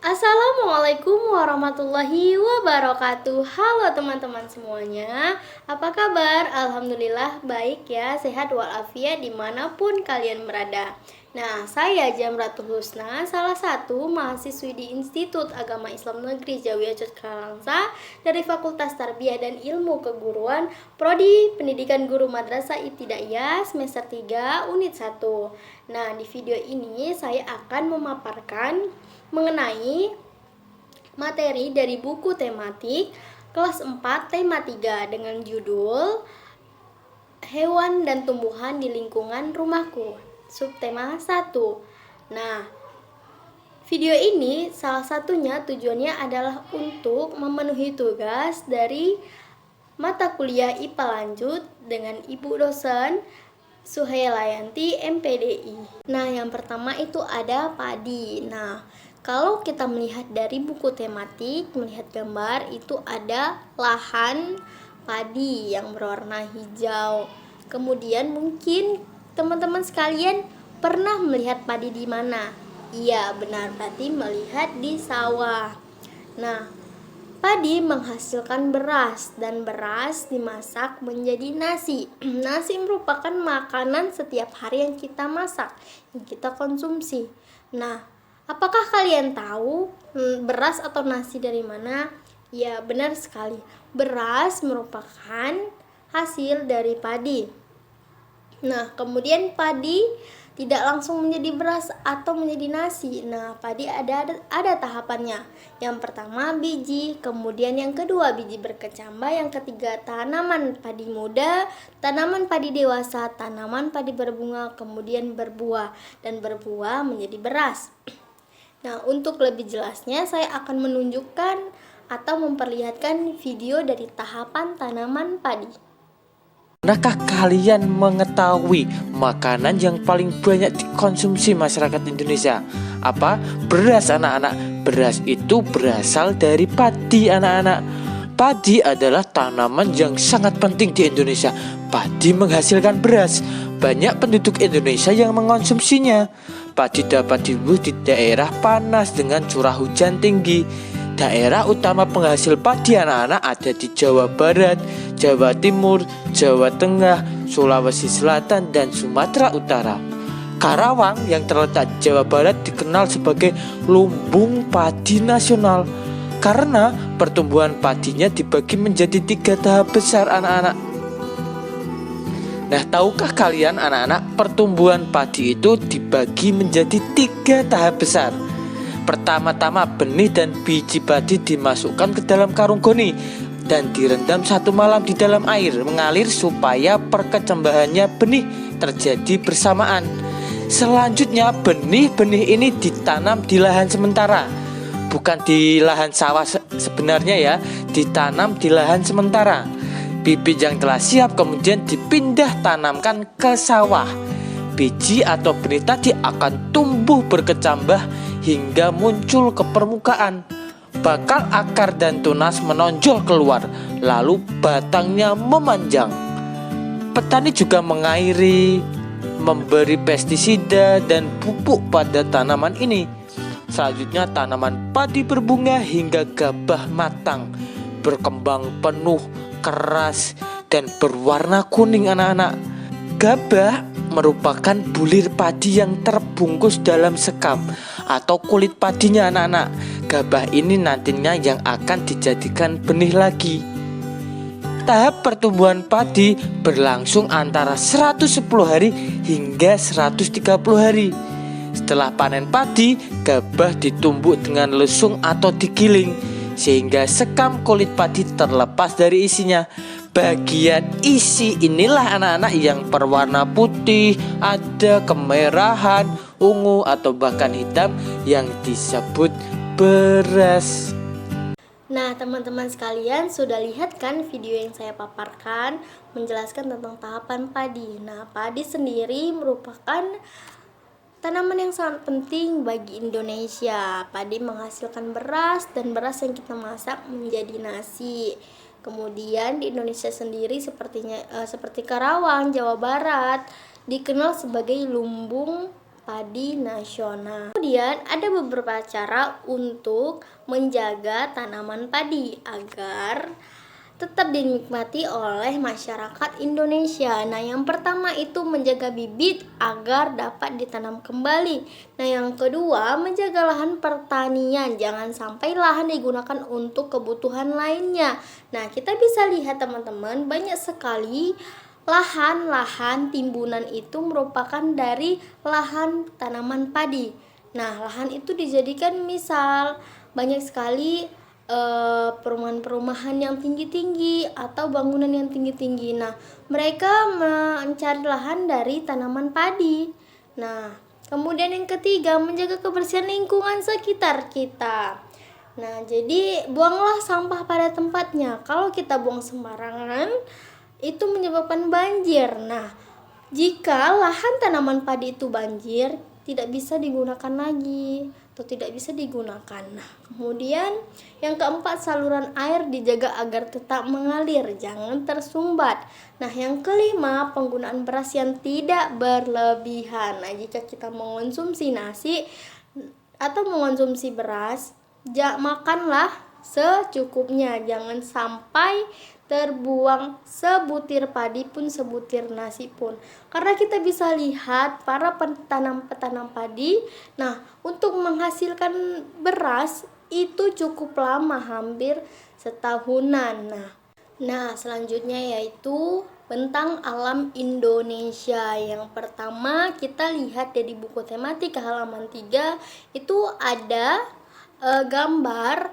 Assalamualaikum warahmatullahi wabarakatuh. Halo teman-teman semuanya, apa kabar? Alhamdulillah baik ya, sehat walafiat dimanapun kalian berada. Nah, saya Jamratul Husna, salah satu mahasiswi di Institut Agama Islam Negeri Jawi Yogyakarta dari Fakultas Tarbiyah dan Ilmu Keguruan, Prodi Pendidikan Guru Madrasah Ibtidaiyah semester 3 unit 1. Nah, di video ini saya akan memaparkan mengenai materi dari buku tematik kelas 4 tema 3 dengan judul Hewan dan Tumbuhan di Lingkungan Rumahku, subtema 1. Nah, video ini salah satunya tujuannya adalah untuk memenuhi tugas dari mata kuliah IPA lanjut dengan Ibu dosen Suhailayanti MPDI. Nah, yang pertama itu ada padi. Nah, kalau kita melihat dari buku tematik, melihat gambar itu ada lahan padi yang berwarna hijau. Kemudian mungkin teman-teman sekalian pernah melihat padi di mana? Iya, benar, berarti melihat di sawah. Nah, padi menghasilkan beras dan beras dimasak menjadi nasi. Nasi merupakan makanan setiap hari yang kita masak, yang kita konsumsi. Nah, apakah kalian tahu beras atau nasi dari mana? Ya, benar sekali. Beras merupakan hasil dari padi. Nah, kemudian padi tidak langsung menjadi beras atau menjadi nasi. Nah, padi ada tahapannya. Yang pertama biji, kemudian yang kedua biji berkecambah, yang ketiga tanaman padi muda, tanaman padi dewasa, tanaman padi berbunga, kemudian berbuah dan berbuah menjadi beras. Nah, untuk lebih jelasnya saya akan menunjukkan atau memperlihatkan video dari tahapan tanaman padi. Pernahkah kalian mengetahui makanan yang paling banyak dikonsumsi masyarakat Indonesia? Apa? Beras, anak-anak. Beras itu berasal dari padi, anak-anak. Padi adalah tanaman yang sangat penting di Indonesia. Padi menghasilkan beras. Banyak penduduk Indonesia yang mengonsumsinya. Padi dapat dibuat di daerah panas dengan curah hujan tinggi. Daerah utama penghasil padi, anak-anak, ada di Jawa Barat, Jawa Timur, Jawa Tengah, Sulawesi Selatan, dan Sumatera Utara. Karawang yang terletak di Jawa Barat dikenal sebagai lumbung padi nasional karena pertumbuhan padinya dibagi menjadi 3 tahap besar, anak-anak. Nah, tahukah kalian, anak-anak, pertumbuhan padi itu dibagi menjadi 3 tahap besar? Pertama-tama benih dan biji padi dimasukkan ke dalam karung goni dan direndam 1 malam di dalam air mengalir supaya perkecambahannya benih terjadi bersamaan. Selanjutnya benih-benih ini ditanam di lahan sementara, bukan di lahan sawah sebenarnya ya, ditanam di lahan sementara. Bibit yang telah siap kemudian dipindah tanamkan ke sawah. Biji atau benih tadi akan tumbuh berkecambah hingga muncul ke permukaan. Bakal akar dan tunas menonjol keluar, lalu batangnya memanjang. Petani juga mengairi, memberi pestisida dan pupuk pada tanaman ini. Selanjutnya tanaman padi berbunga hingga gabah matang, berkembang penuh, keras, dan berwarna kuning, anak-anak. Gabah merupakan bulir padi yang terbungkus dalam sekam atau kulit padinya, anak-anak. Gabah ini nantinya yang akan dijadikan benih lagi. Tahap pertumbuhan padi berlangsung antara 110 hari hingga 130 hari. Setelah panen padi, gabah ditumbuk dengan lesung atau digiling sehingga sekam kulit padi terlepas dari isinya. Bagian isi inilah, anak-anak, yang berwarna putih, ada kemerahan, ungu, atau bahkan hitam yang disebut beras. Nah, teman-teman sekalian sudah lihat kan video yang saya paparkan menjelaskan tentang tahapan padi. Nah, padi sendiri merupakan tanaman yang sangat penting bagi Indonesia. Padi menghasilkan beras dan beras yang kita masak menjadi nasi. Kemudian di Indonesia sendiri seperti Karawang, Jawa Barat dikenal sebagai lumbung padi nasional. Kemudian ada beberapa cara untuk menjaga tanaman padi agar tetap dinikmati oleh masyarakat Indonesia. Nah, yang pertama itu menjaga bibit agar dapat ditanam kembali. Nah, yang kedua menjaga lahan pertanian, jangan sampai lahan digunakan untuk kebutuhan lainnya. Nah, kita bisa lihat teman-teman, banyak sekali lahan-lahan timbunan itu merupakan dari lahan tanaman padi. Nah, lahan itu dijadikan misal banyak sekali perumahan-perumahan yang tinggi-tinggi atau bangunan yang tinggi-tinggi. Nah, mereka mencari lahan dari tanaman padi. Nah, kemudian yang ketiga menjaga kebersihan lingkungan sekitar kita. Nah, jadi buanglah sampah pada tempatnya. Kalau kita buang sembarangan, itu menyebabkan banjir. Nah, jika lahan tanaman padi itu banjir, tidak bisa digunakan lagi atau tidak bisa digunakan. Nah, kemudian yang keempat, saluran air dijaga agar tetap mengalir, jangan tersumbat. Nah, yang kelima, penggunaan beras yang tidak berlebihan. Nah, jika kita mengonsumsi nasi atau mengonsumsi beras, makanlah secukupnya, jangan sampai terbuang sebutir padi pun, sebutir nasi pun. Karena kita bisa lihat para petanam padi, nah, untuk menghasilkan beras itu cukup lama, hampir setahunan. Nah, selanjutnya yaitu tentang alam Indonesia. Yang pertama kita lihat dari buku tematika halaman 3 itu ada gambar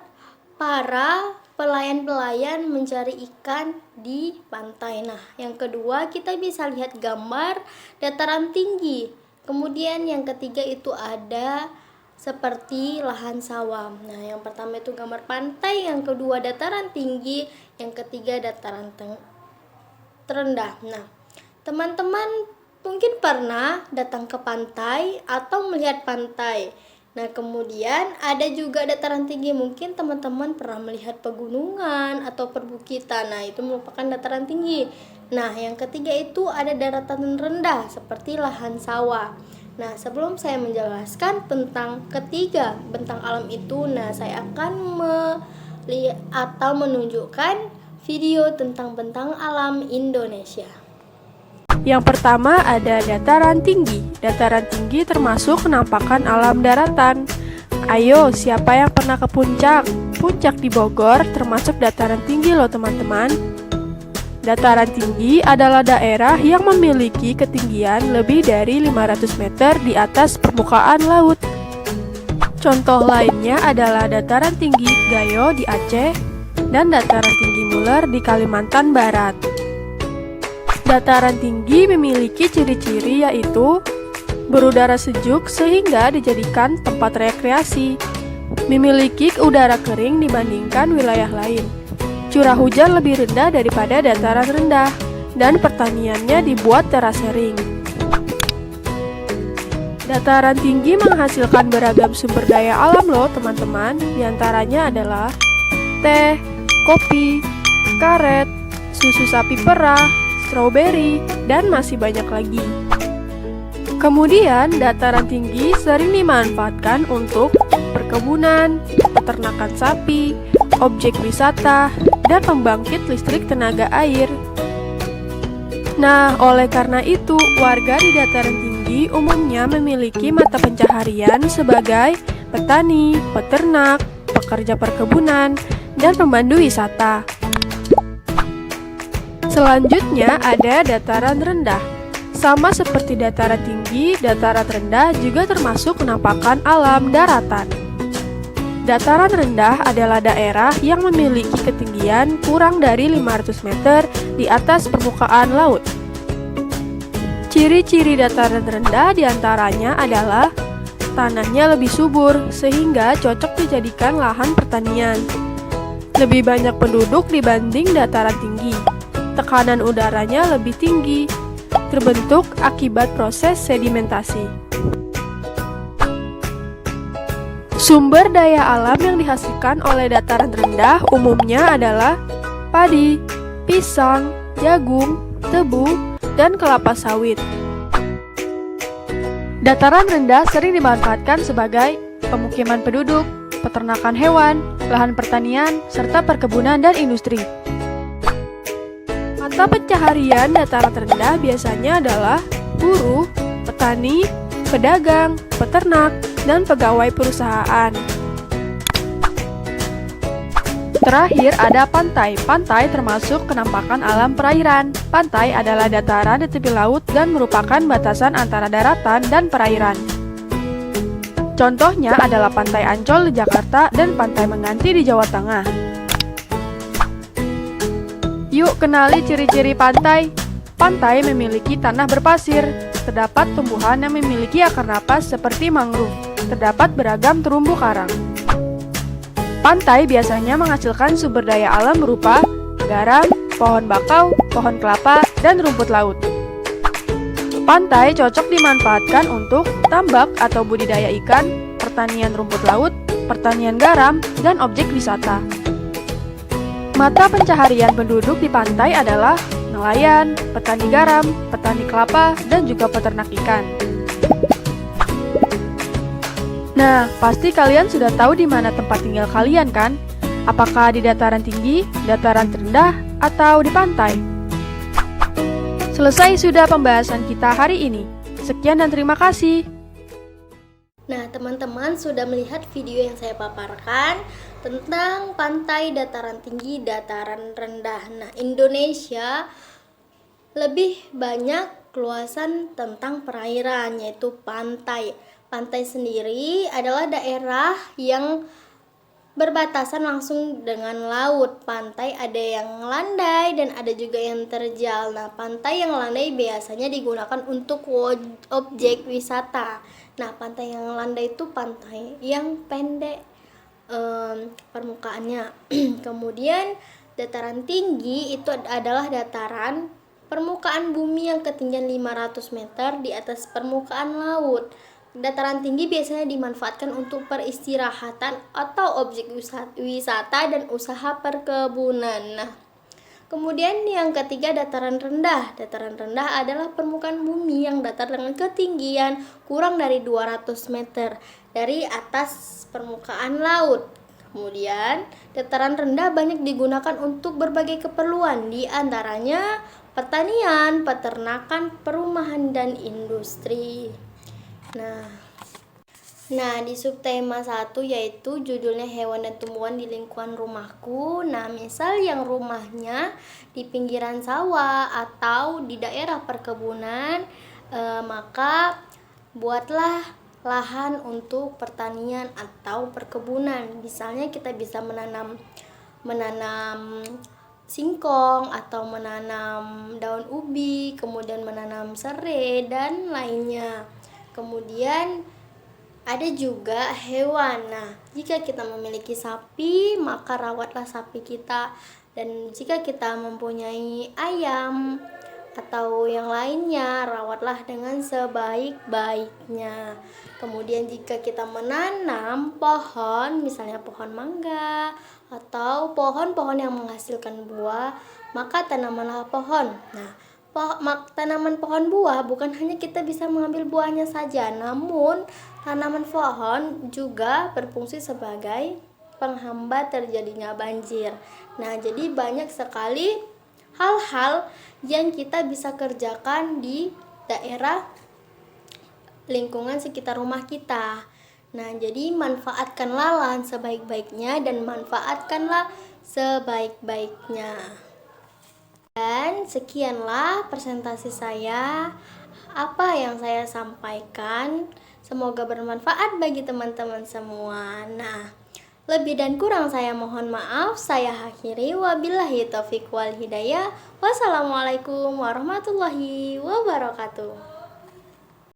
para pelayan-pelayan mencari ikan di pantai. Nah, yang kedua kita bisa lihat gambar dataran tinggi. Kemudian yang ketiga itu ada seperti lahan sawah. Nah, yang pertama itu gambar pantai, yang kedua dataran tinggi, yang ketiga dataran terendah. Nah, teman-teman mungkin pernah datang ke pantai atau melihat pantai. Nah, kemudian ada juga dataran tinggi. Mungkin teman-teman pernah melihat pegunungan atau perbukitan. Nah, itu merupakan dataran tinggi. Nah, yang ketiga itu ada daratan rendah seperti lahan sawah. Nah, sebelum saya menjelaskan tentang ketiga bentang alam itu, nah, saya akan menunjukkan video tentang bentang alam Indonesia. Yang pertama ada dataran tinggi. Dataran tinggi termasuk penampakan alam daratan. Ayo, siapa yang pernah ke puncak? Puncak di Bogor termasuk dataran tinggi loh teman-teman. Dataran tinggi adalah daerah yang memiliki ketinggian lebih dari 500 meter di atas permukaan laut. Contoh lainnya adalah dataran tinggi Gayo di Aceh dan dataran tinggi Muller di Kalimantan Barat. Dataran tinggi memiliki ciri-ciri yaitu berudara sejuk sehingga dijadikan tempat rekreasi, memiliki udara kering dibandingkan wilayah lain, curah hujan lebih rendah daripada dataran rendah, dan pertaniannya dibuat terasering. Dataran tinggi menghasilkan beragam sumber daya alam loh teman-teman, diantaranya adalah teh, kopi, karet, susu sapi perah, stroberi, dan masih banyak lagi. Kemudian, dataran tinggi sering dimanfaatkan untuk perkebunan, peternakan sapi, objek wisata, dan pembangkit listrik tenaga air. Nah, oleh karena itu, warga di dataran tinggi umumnya memiliki mata pencaharian sebagai petani, peternak, pekerja perkebunan, dan pemandu wisata. Selanjutnya ada dataran rendah. Sama seperti dataran tinggi, dataran rendah juga termasuk penampakan alam daratan. Dataran rendah adalah daerah yang memiliki ketinggian kurang dari 500 meter di atas permukaan laut. Ciri-ciri dataran rendah diantaranya adalah tanahnya lebih subur sehingga cocok dijadikan lahan pertanian. Lebih banyak penduduk dibanding dataran tinggi. Tekanan udaranya lebih tinggi, terbentuk akibat proses sedimentasi. Sumber daya alam yang dihasilkan oleh dataran rendah umumnya adalah padi, pisang, jagung, tebu, dan kelapa sawit. Dataran rendah sering dimanfaatkan sebagai pemukiman penduduk, peternakan hewan, lahan pertanian, serta perkebunan dan industri. Mata pencaharian dataran rendah biasanya adalah buruh, petani, pedagang, peternak, dan pegawai perusahaan. Terakhir ada pantai. Pantai termasuk kenampakan alam perairan. Pantai adalah dataran di tepi laut dan merupakan batasan antara daratan dan perairan. Contohnya adalah Pantai Ancol di Jakarta dan Pantai Menganti di Jawa Tengah. Yuk kenali ciri-ciri pantai. Pantai memiliki tanah berpasir. Terdapat tumbuhan yang memiliki akar napas seperti mangrove. Terdapat beragam terumbu karang. Pantai biasanya menghasilkan sumber daya alam berupa garam, pohon bakau, pohon kelapa, dan rumput laut. Pantai cocok dimanfaatkan untuk tambak atau budidaya ikan, pertanian rumput laut, pertanian garam, dan objek wisata. Mata pencaharian penduduk di pantai adalah nelayan, petani garam, petani kelapa, dan juga peternak ikan. Nah, pasti kalian sudah tahu di mana tempat tinggal kalian kan? Apakah di dataran tinggi, dataran terendah, atau di pantai? Selesai sudah pembahasan kita hari ini. Sekian dan terima kasih. Nah, teman-teman sudah melihat video yang saya paparkan tentang pantai, dataran tinggi, dataran rendah. Nah, Indonesia lebih banyak luasan tentang perairan, yaitu pantai. Pantai sendiri adalah daerah yang berbatasan langsung dengan laut. Pantai ada yang landai dan ada juga yang terjal. Nah, pantai yang landai biasanya digunakan untuk objek wisata. Nah, pantai yang landai itu pantai yang pendek permukaannya. Kemudian dataran tinggi itu adalah dataran permukaan bumi yang ketinggian 500 meter di atas permukaan laut. Dataran tinggi biasanya dimanfaatkan untuk peristirahatan atau objek wisata dan usaha perkebunan. Nah, kemudian yang ketiga dataran rendah. Dataran rendah adalah permukaan bumi yang datar dengan ketinggian kurang dari 200 meter dari atas permukaan laut. Kemudian, dataran rendah banyak digunakan untuk berbagai keperluan, di antaranya pertanian, peternakan, perumahan, dan industri. Nah, di subtema 1 yaitu judulnya hewan dan tumbuhan di lingkungan rumahku. Nah, misal yang rumahnya di pinggiran sawah atau di daerah perkebunan, maka buatlah lahan untuk pertanian atau perkebunan. Misalnya kita bisa menanam singkong atau menanam daun ubi, kemudian menanam serai dan lainnya. Kemudian ada juga hewan. Nah, jika kita memiliki sapi, maka rawatlah sapi kita. Dan jika kita mempunyai ayam atau yang lainnya, rawatlah dengan sebaik-baiknya. Kemudian jika kita menanam pohon, misalnya pohon mangga atau pohon-pohon yang menghasilkan buah, maka tanamanlah pohon. Nah, tanaman pohon buah bukan hanya kita bisa mengambil buahnya saja, namun tanaman pohon juga berfungsi sebagai penghambat terjadinya banjir. Nah, jadi banyak sekali hal-hal yang kita bisa kerjakan di daerah lingkungan sekitar rumah kita. Nah, jadi manfaatkanlah lahan sebaik-baiknya dan manfaatkanlah sebaik-baiknya. Dan sekianlah presentasi saya, apa yang saya sampaikan. Semoga bermanfaat bagi teman-teman semua. Nah, lebih dan kurang saya mohon maaf. Saya akhiri, wabillahi taufiq wal hidayah. Wassalamualaikum warahmatullahi wabarakatuh.